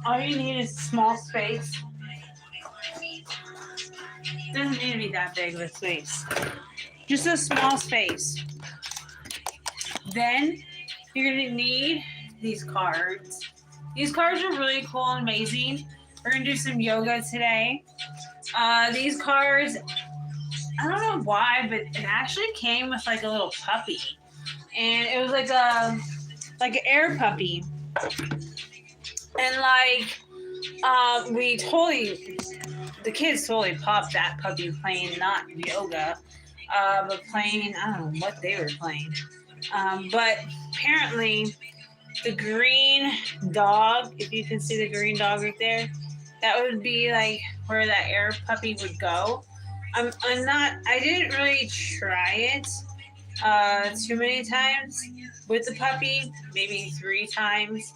All you need is a small space. Doesn't need to be that big of a space. Just a small space. Then you're gonna need these cards. These cards are really cool and amazing. We're gonna do some yoga today. These cards, I don't know why, but it actually came with like a little puppy, and it was like an air puppy, and like the kids totally popped that puppy playing not yoga, but playing, I don't know what they were playing, but apparently the green dog, if you can see the green dog right there, that would be like where that air puppy would go. I didn't really try it too many times with the puppy, maybe 3 times.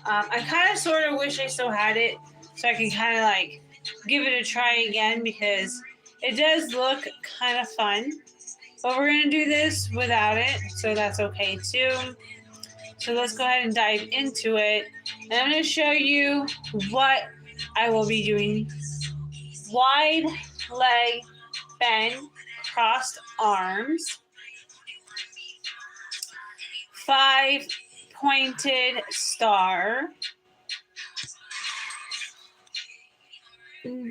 I kind of sort of wish I still had it so I can kind of like give it a try again, because it does look kind of fun. But we're going to do this without it, so that's okay too. So let's go ahead and dive into it. And I'm going to show you what I will be doing. Wide leg bend, crossed arms, 5 pointed star,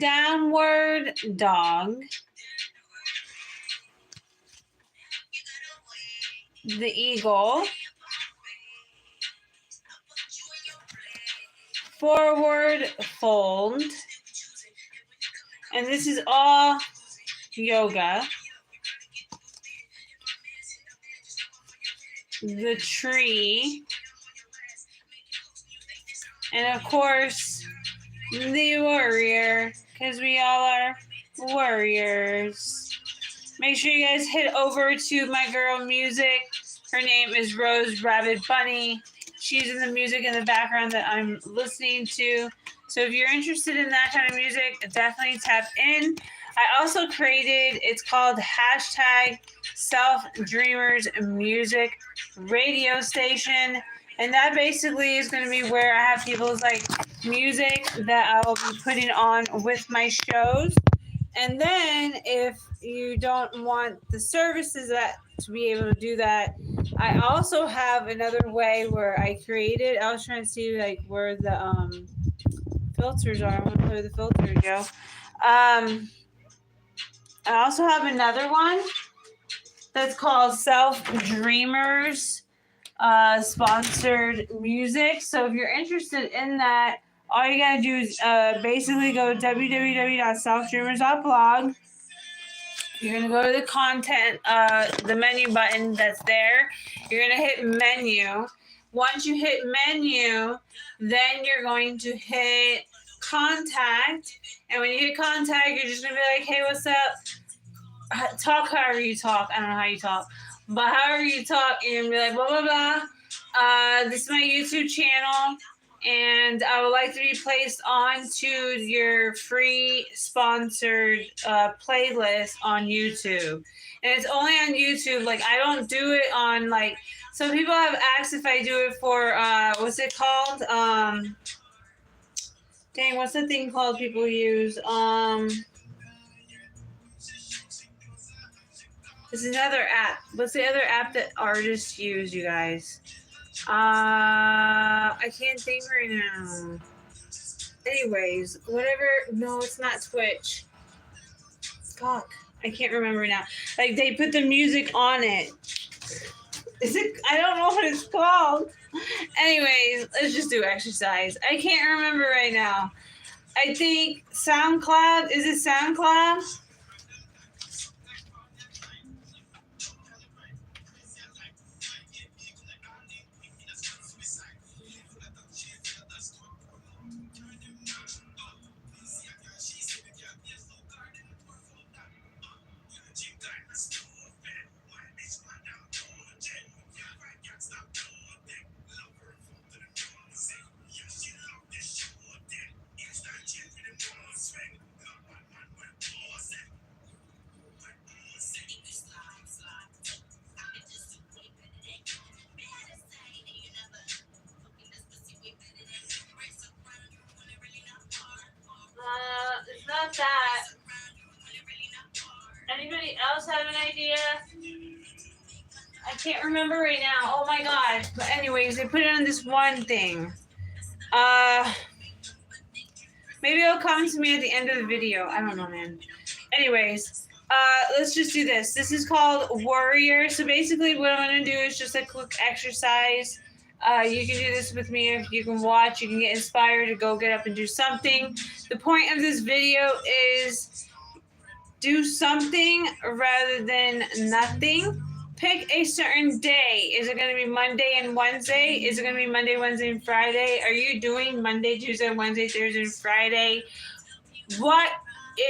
downward dog, the eagle, forward fold, and this is all yoga, the tree, and of course the warrior, because we all are warriors. Make sure you guys head over to my girl music. Her name is Rose Rabbit Bunny. She's in the music in the background that I'm listening to. So if you're interested in that kind of music, definitely tap in. I also created, it's called hashtag Selfdreamers Music Radio Station. And that basically is going to be where I have people's like music that I will be putting on with my shows. And then if you don't want the services that to be able to do that, I also have another way where I created. I was trying to see like where the filters are. I want to know where the filters go. I also have another one that's called Selfdreamers sponsored music. So if you're interested in that, all you gotta do is basically go to www.selfdreamers.blog. You're gonna go to the content, the menu button that's there. You're gonna hit menu. Once you hit menu, then you're going to hit contact. And when you hit contact, you're just gonna be like, hey, what's up? Talk however you talk. I don't know how you talk. But however you talk, you're going to be like, blah, blah, blah. This is my YouTube channel, and I would like to be placed onto your free sponsored playlist on YouTube. And it's only on YouTube. Like, I don't do it on, like, some people have asked if I do it for, what's it called? Dang, what's the thing called people use? There's another app. What's the other app that artists use, you guys? I can't think right now. Anyways, whatever. No, it's not Twitch. Fuck. I can't remember now. Like, they put the music on it. Is it? I don't know what it's called. Anyways, let's just do exercise. I can't remember right now. I think SoundCloud. Is it SoundCloud? can't remember right now. Oh my god. But anyways, they put it on this one thing. Maybe it'll come to me at the end of the video. I don't know, man. Anyways, let's just do this. This is called Warrior. So basically what I'm going to do is just a quick exercise. You can do this with me if you can watch. You can get inspired to go get up and do something. The point of this video is do something rather than nothing. Pick a certain day. Is it going to be Monday and Wednesday? Is it going to be Monday, Wednesday, and Friday? Are you doing Monday, Tuesday, Wednesday, Thursday, and Friday? What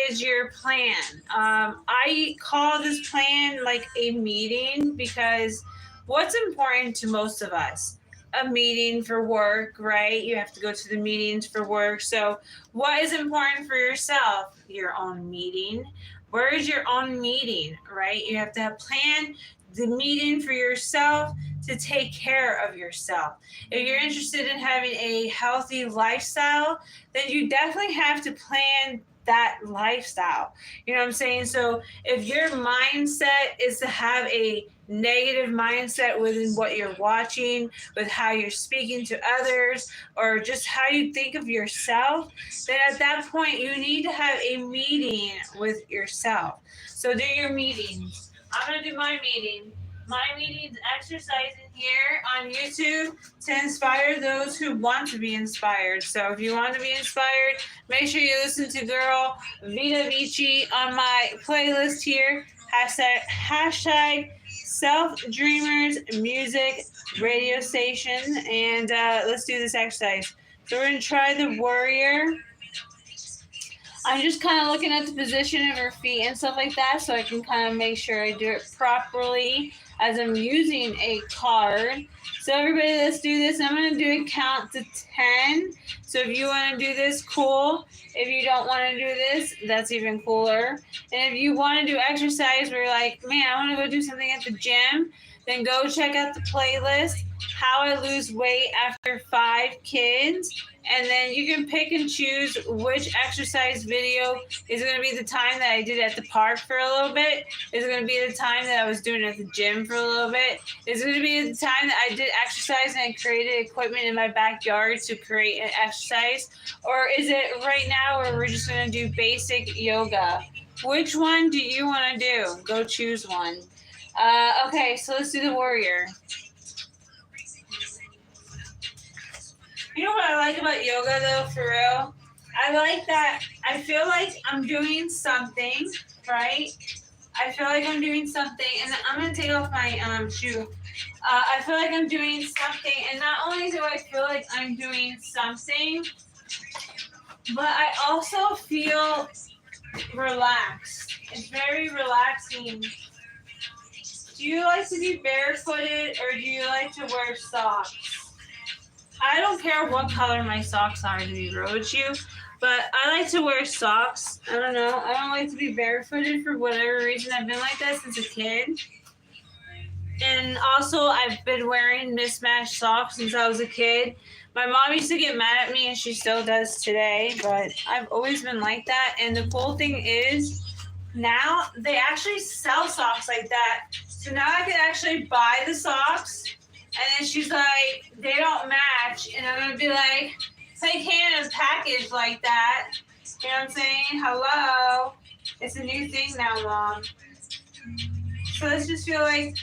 is your plan? I call this plan like a meeting because what's important to most of us? A meeting for work, right? You have to go to the meetings for work. So what is important for yourself? Your own meeting. Where is your own meeting, right? You have to have plan the meeting for yourself to take care of yourself. If you're interested in having a healthy lifestyle, then you definitely have to plan that lifestyle. You know what I'm saying? So if your mindset is to have a negative mindset within what you're watching, with how you're speaking to others, or just how you think of yourself, then at that point you need to have a meeting with yourself. So do your meetings. I'm going to do my meeting. My meeting's exercising here on YouTube to inspire those who want to be inspired. So if you want to be inspired, make sure you listen to Girl Vita Vici on my playlist here. Hashtag Selfdreamers Music Radio Station. And let's do this exercise. So we're going to try the Warrior. I'm just kind of looking at the position of her feet and stuff like that so I can kind of make sure I do it properly as I'm using a card. So everybody, let's do this. I'm going to do a count to 10. So if you want to do this, cool. If you don't want to do this, that's even cooler. And if you want to do exercise where you're like, man, I want to go do something at the gym, then go check out the playlist, How I Lose Weight After 5 Kids. And then you can pick and choose which exercise video. Is it going to be the time that I did at the park for a little bit? Is it going to be the time that I was doing it at the gym for a little bit? Is it going to be the time that I did exercise and I created equipment in my backyard to create an exercise? Or is it right now where we're just going to do basic yoga? Which one do you want to do? Go choose one. Okay, so let's do the Warrior. You know what I like about yoga, though, for real? I like that I feel like I'm doing something, right? I feel like I'm doing something, and I'm going to take off my shoe. I feel like I'm doing something, and not only do I feel like I'm doing something, but I also feel relaxed. It's very relaxing. Do you like to be barefooted, or do you like to wear socks? I don't care what color my socks are, to be real with you, but I like to wear socks. I don't know. I don't like to be barefooted for whatever reason. I've been like that since a kid. And also, I've been wearing mismatched socks since I was a kid. My mom used to get mad at me, and she still does today, but I've always been like that. And the cool thing is, now they actually sell socks like that. So now I can actually buy the socks. And then she's like, they don't match. And I'm going to be like, they can't package like that. You know what I'm saying? Hello. It's a new thing now, Mom. So let's just feel like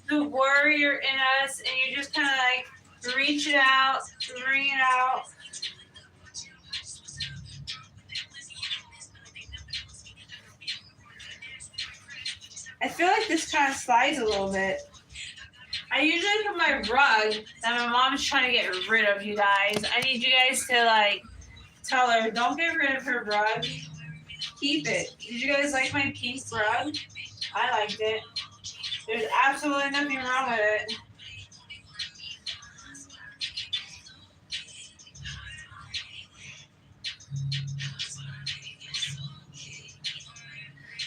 the warrior in us. And you just kind of like reach it out, bring it out. I feel like this kind of slides a little bit. I usually put my rug that my mom's trying to get rid of, you guys. I need you guys to, like, tell her, don't get rid of her rug. Keep it. Did you guys like my pink rug? I liked it. There's absolutely nothing wrong with it.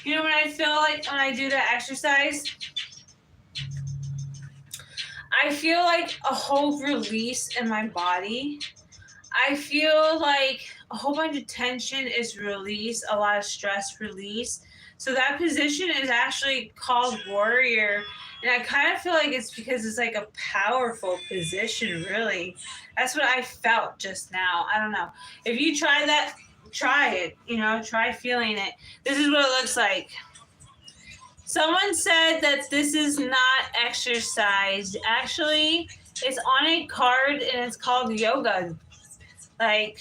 You know what I feel like when I do that exercise? I feel like a whole release in my body. I feel like a whole bunch of tension is released, a lot of stress released. So that position is actually called warrior. And I kind of feel like it's because it's like a powerful position, really. That's what I felt just now. I don't know. If you try that, try it. Try feeling it. This is what it looks like. Someone said that this is not exercise. Actually, it's on a card and it's called yoga. Like,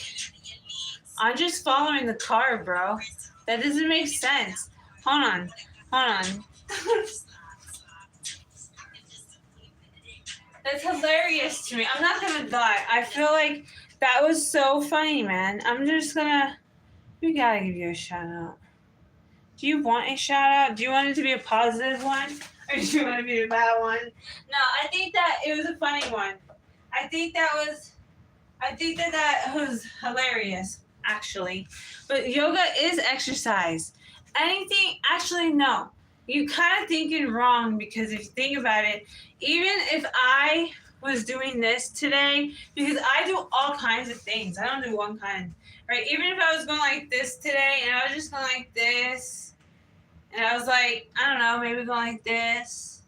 I'm just following the card, bro. That doesn't make sense. Hold on. That's hilarious to me. I'm not gonna die. I feel like that was so funny, man. We gotta give you a shout out. Do you want a shout out? Do you want it to be a positive one? Or do you want it to be a bad one? No, I think that it was a funny one. I think that was hilarious, actually. But yoga is exercise. Actually, no. You kind of thinking wrong, because if you think about it, even if I was doing this today, because I do all kinds of things. I don't do one kind, right? Even if I was going like this today and I was just going like this, and I was like, I don't know, maybe going like this.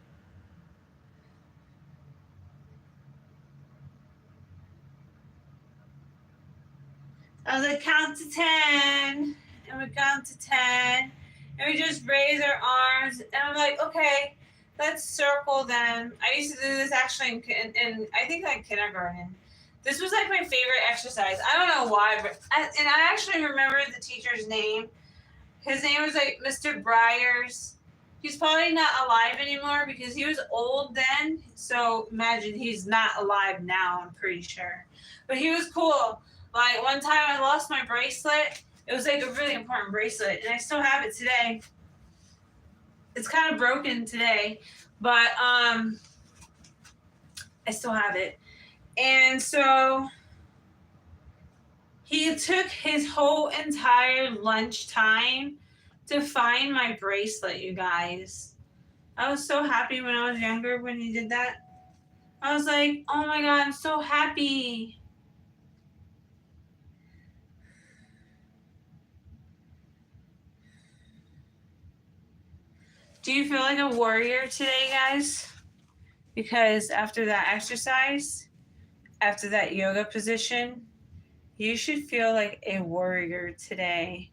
I was like, count to 10, and we count to 10, and we just raise our arms, and I'm like, okay, let's circle them. I used to do this actually in I think like kindergarten. This was like my favorite exercise. I don't know why, but I actually remember the teacher's name. His name was like Mr. Briers. He's probably not alive anymore because he was old then. So imagine he's not alive now, I'm pretty sure. But he was cool. Like one time I lost my bracelet. It was like a really important bracelet, and I still have it today. It's kind of broken today, but I still have it. And so he took his whole entire lunch time to find my bracelet, you guys. I was so happy when I was younger when he did that. I was like, oh my God, I'm so happy. Do you feel like a warrior today, guys? Because after that exercise, after that yoga position, you should feel like a warrior today.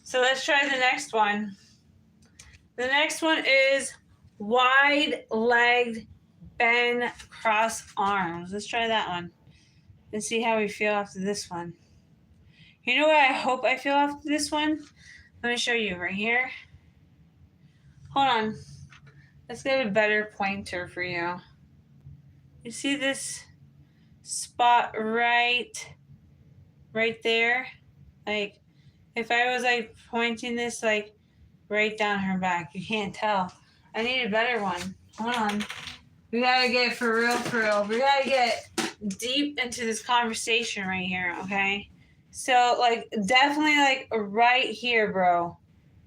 So let's try the next one. The next one is wide-legged bend cross arms. Let's try that one and see how we feel after this one. You know what I hope I feel after this one? Let me show you right here. Hold on. Let's get a better pointer for you. You see this spot right there? Like, if I was like pointing this like right down her back, you can't tell. I need a better one. Hold on. We gotta get for real. We gotta get deep into this conversation right here, okay? So like definitely like right here, bro.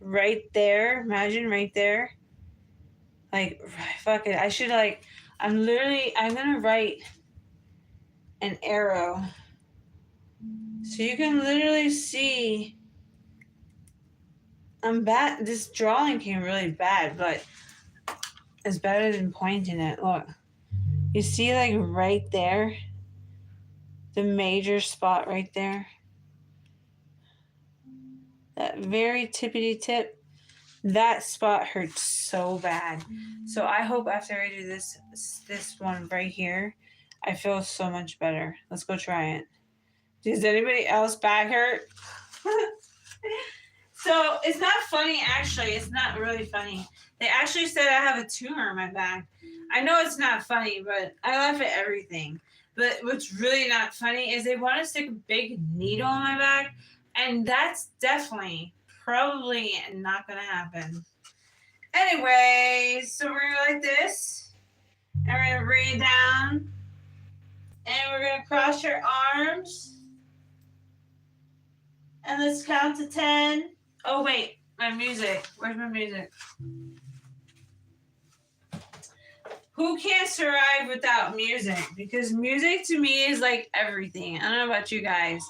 Right there. Imagine right there. Like, fuck it. I should like, I'm gonna write an arrow. So you can literally see. I'm bad. This drawing came really bad, but it's better than pointing it. Look. You see like right there? The major spot right there? That very tippity tip. That spot hurts so bad. So I hope after I do this one right here, I feel so much better. Let's go try it. Does anybody else back hurt? So it's not funny, actually. It's not really funny. They actually said I have a tumor in my back. I know it's not funny, but I laugh at everything. But what's really not funny is they want to stick a big needle in my back, and that's definitely probably not going to happen. Anyways, so we're going to go like this, and we're going to bring it down, and we're going to cross your arms, and let's count to 10. Oh, wait, my music. Where's my music? Who can't survive without music? Because music to me is like everything. I don't know about you guys,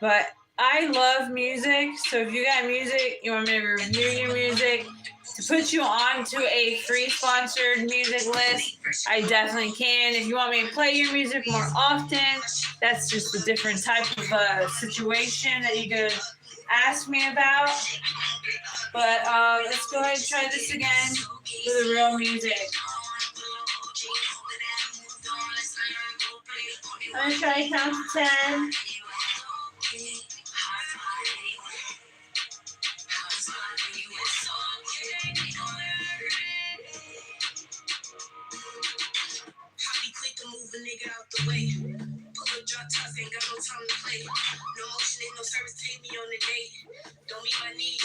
but I love music. So if you got music, you want me to review your music, to put you onto a free sponsored music list, I definitely can. If you want me to play your music more often, that's just a different type of situation that you could ask me about. But let's go ahead and try this again with the real music. I'm gonna try to count to 10.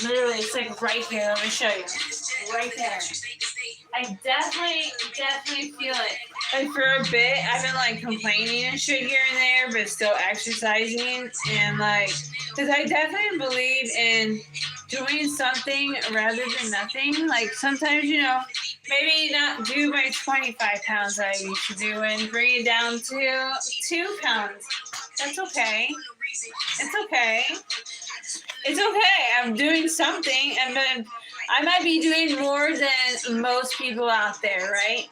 Literally, it's like right here. Let me show you. Right there. I definitely feel it. Like for a bit, I've been like complaining and shit here and there, but still exercising. And like, because I definitely believe in doing something rather than nothing. Like sometimes, maybe not do my 25 pounds that I used to do and bring it down to 2 pounds. That's okay. It's okay. It's okay. I'm doing something, and I might be doing more than most people out there, right?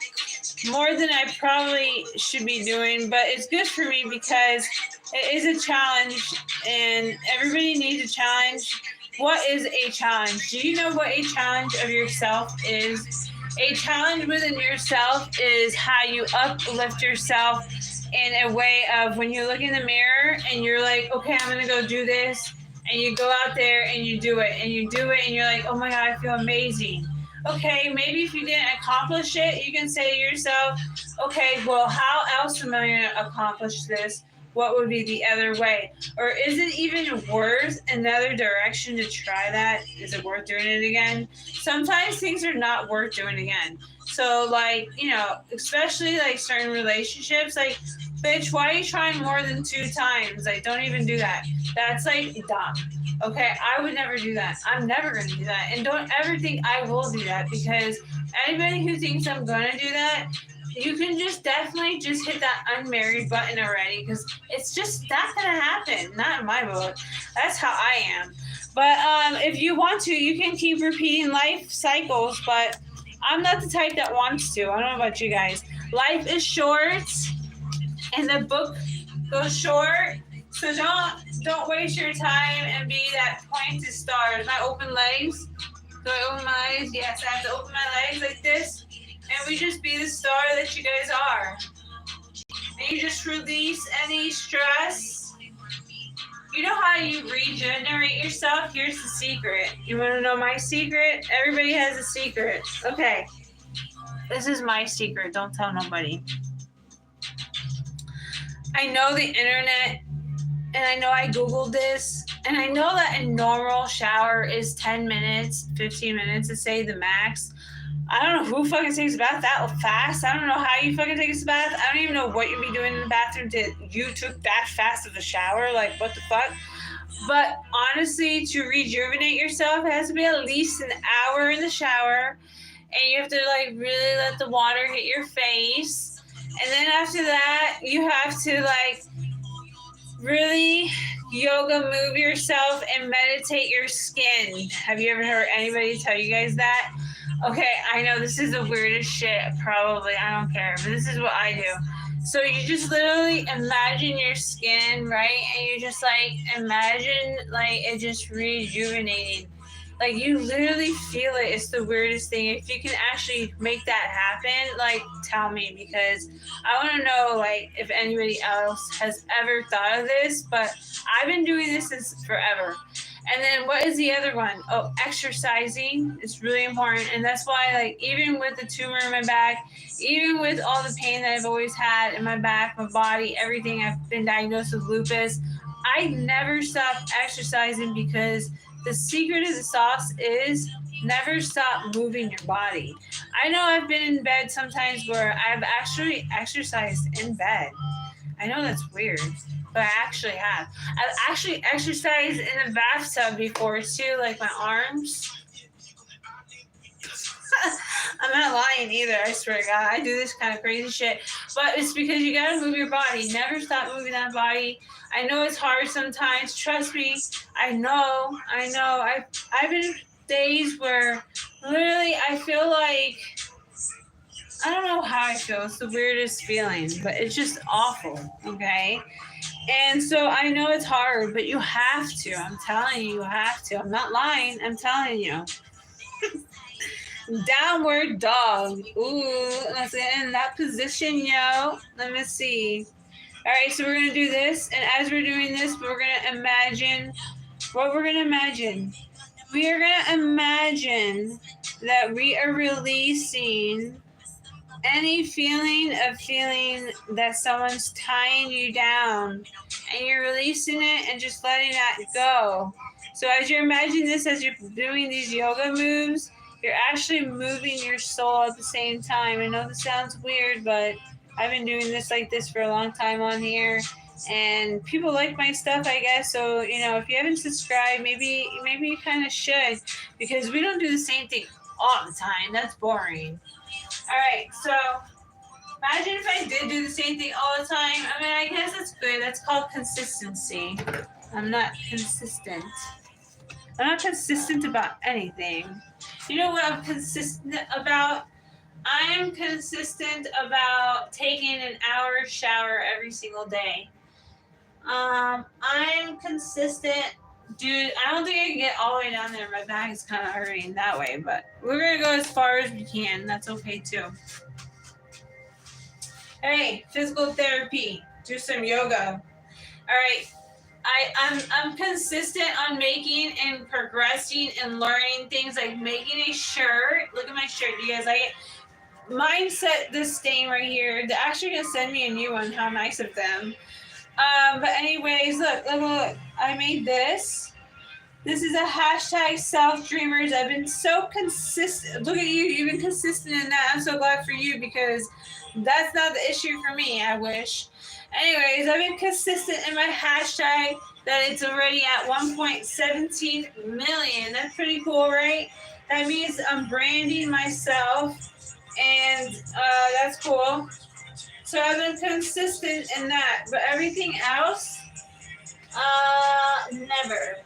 More than I probably should be doing, but it's good for me because it is a challenge, and everybody needs a challenge. What is a challenge? Do you know what a challenge of yourself is? A challenge within yourself is how you uplift yourself in a way of when you look in the mirror and you're like, okay, I'm going to go do this. And you go out there and you do it and you do it and you're like, oh my God, I feel amazing. Okay, maybe if you didn't accomplish it, you can say to yourself, okay, well, how else am I going to accomplish this? What would be the other way? Or is it even worth another direction to try that? Is it worth doing it again? Sometimes things are not worth doing again. So, like, especially like certain relationships, like, bitch, why are you trying more than 2 times? Like, don't even do that. That's like dumb. Okay, I would never do that. I'm never going to do that. And don't ever think I will do that, because anybody who thinks I'm going to do that, you can just definitely just hit that unmarried button already, because it's just not going to happen. Not in my book. That's how I am. But if you want to, you can keep repeating life cycles, but I'm not the type that wants to. I don't know about you guys. Life is short, and the book goes short. So don't waste your time and be that pointed star. Am I open legs? Do I open my legs? Yes, I have to open my legs like this. And we just be the star that you guys are. And you just release any stress. You know how you regenerate yourself? Here's the secret. You want to know my secret? Everybody has a secret. Okay. This is my secret. Don't tell nobody. I know the internet, and I know I Googled this, and I know that a normal shower is 10 minutes, 15 minutes to say the max. I don't know who fucking takes a bath that fast. I don't know how you fucking take a bath. I don't even know what you'd be doing in the bathroom you took that fast of a shower. Like, what the fuck? But honestly, to rejuvenate yourself, it has to be at least an hour in the shower, and you have to like really let the water hit your face. And then after that, you have to like really yoga move yourself and meditate your skin. Have you ever heard anybody tell you guys that? Okay, I know this is the weirdest shit, probably. I don't care, but this is what I do. So you just literally imagine your skin, right? And you just like imagine like it just rejuvenating. Like you literally feel it. It's the weirdest thing. If you can actually make that happen, like tell me, because I want to know like if anybody else has ever thought of this. But I've been doing this since forever. And then what is the other one? Oh, exercising is really important. And that's why like even with the tumor in my back, even with all the pain that I've always had in my back, my body, everything, I've been diagnosed with lupus, I never stopped exercising, because the secret of the sauce is never stop moving your body. I know I've been in bed sometimes where I've actually exercised in bed. I know that's weird, but I actually have. I've actually exercised in a bathtub before too, like my arms. I'm not lying either, I swear to God. I do this kind of crazy shit. But it's because you gotta move your body. Never stop moving that body. I know it's hard sometimes. Trust me. I know. I've been days where literally I feel like I don't know how I feel. It's the weirdest feeling, but it's just awful. Okay. And so I know it's hard, but you have to. I'm telling you, you have to. I'm not lying. I'm telling you. Downward dog. Ooh, let's get in that position, yo. Let me see. All right, so we're going to do this. And as we're doing this, we're going to imagine what we're going to imagine. We are going to imagine that we are releasing any feeling that someone's tying you down and you're releasing it and just letting that go. So as you imagine this, as you're doing these yoga moves, you're actually moving your soul at the same time. I know this sounds weird, but I've been doing this like this for a long time on here, and people like my stuff, I guess. So if you haven't subscribed, maybe you kind of should, because we don't do the same thing all the time. That's boring. All right, so imagine if I did do the same thing all the time. I mean, I guess that's good. That's called consistency. I'm not consistent. I'm not consistent about anything. You know what I'm consistent about? I am consistent about taking an hour shower every single day. I'm consistent. Dude, I don't think I can get all the way down there. My back is kind of hurting that way, but we're going to go as far as we can. That's okay, too. Hey, physical therapy. Do some yoga. All right. I'm consistent on making and progressing and learning things, like making a shirt. Look at my shirt. Do you guys like it? Mine set this stain right here. They're actually gonna send me a new one. How nice of them. But anyways, look. I made this. This is a hashtag Selfdreamers. I've been so consistent. Look at you. You've been consistent in that. I'm so glad for you, because that's not the issue for me, I wish. Anyways, I've been consistent in my hashtag that it's already at 1.17 million. That's pretty cool, right? That means I'm branding myself, and that's cool. So I've been consistent in that. But everything else, never.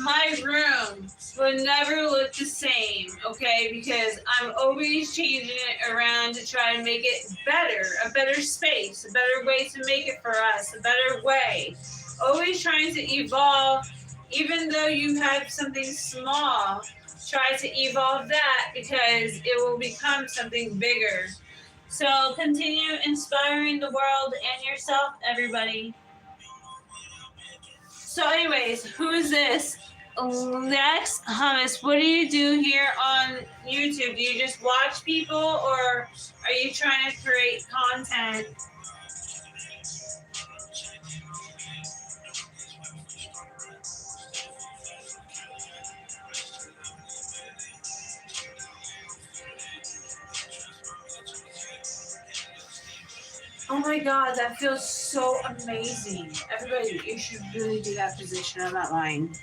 My room will never look the same, okay? Because I'm always changing it around to try to make it better, a better space, a better way to make it for us, a better way. Always trying to evolve, even though you have something small, try to evolve that, because it will become something bigger. So continue inspiring the world and yourself, everybody. So anyways, who is this? Lex Hummus. What do you do here on YouTube? Do you just watch people, or are you trying to create content? Oh my god, that feels so amazing. Everybody, you should really do that position. I'm not lying.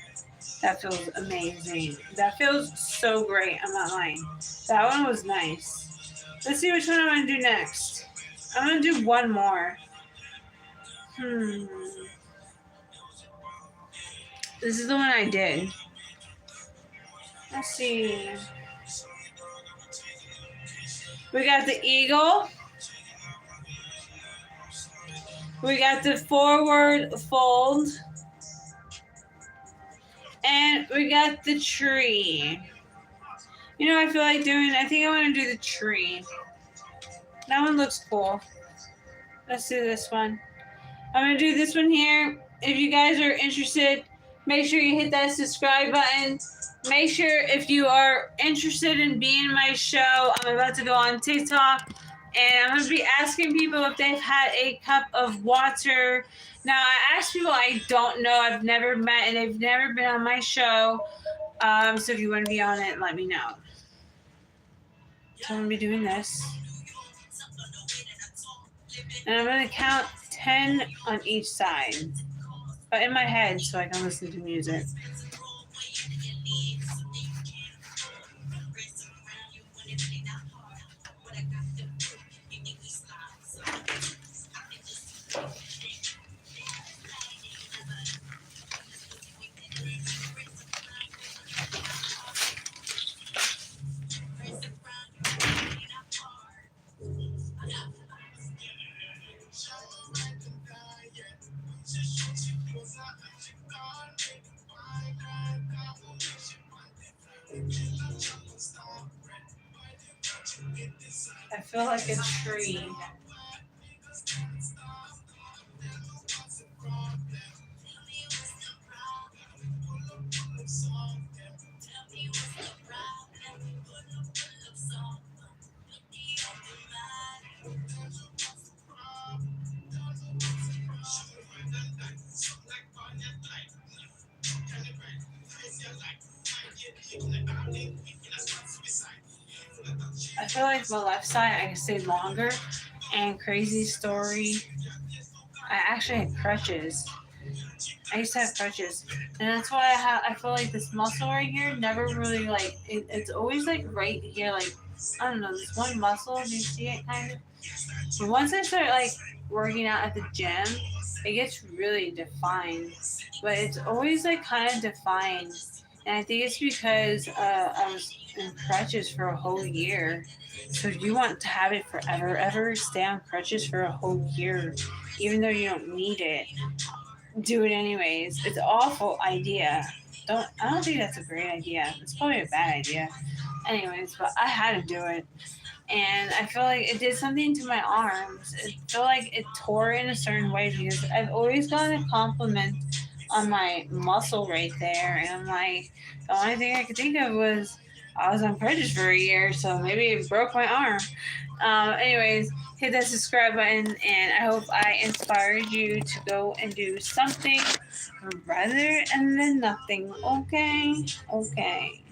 That feels amazing. That feels so great. I'm not lying. That one was nice. Let's see which one I'm going to do next. I'm going to do one more. This is the one I did. Let's see. We got the eagle. We got the forward fold. And we got the tree. I feel like doing, I think I want to do the tree. That one looks cool. Let's do this one. I'm going to do this one here. If you guys are interested, make sure you hit that subscribe button. Make sure, if you are interested in being in my show, I'm about to go on TikTok, and I'm going to be asking people if they've had a cup of water. Now, I ask people I don't know, I've never met, and they've never been on my show. So if you want to be on it, let me know. So I'm going to be doing this. And I'm going to count 10 on each side. But in my head, so I can listen to music. feel like a tree. I feel like my left side I can stay longer. And crazy story, I actually had crutches. I used to have crutches, and that's why I feel like this muscle right here never really like it's always like right here, like I don't know, this one muscle. Do you see it kind of? But once I start like working out at the gym, it gets really defined. But it's always like kind of defined, and I think it's because I was in crutches for a whole year. So if you want to have it forever, ever stay on crutches for a whole year, even though you don't need it. Do it anyways. It's an awful idea. I don't think that's a great idea. It's probably a bad idea. Anyways, but I had to do it. And I feel like it did something to my arms. It felt like it tore in a certain way because I've always gotten a compliment on my muscle right there. And I'm like, the only thing I could think of was I was on crutches for a year, so maybe it broke my arm. Anyways, hit that subscribe button, and I hope I inspired you to go and do something rather than nothing. Okay? Okay.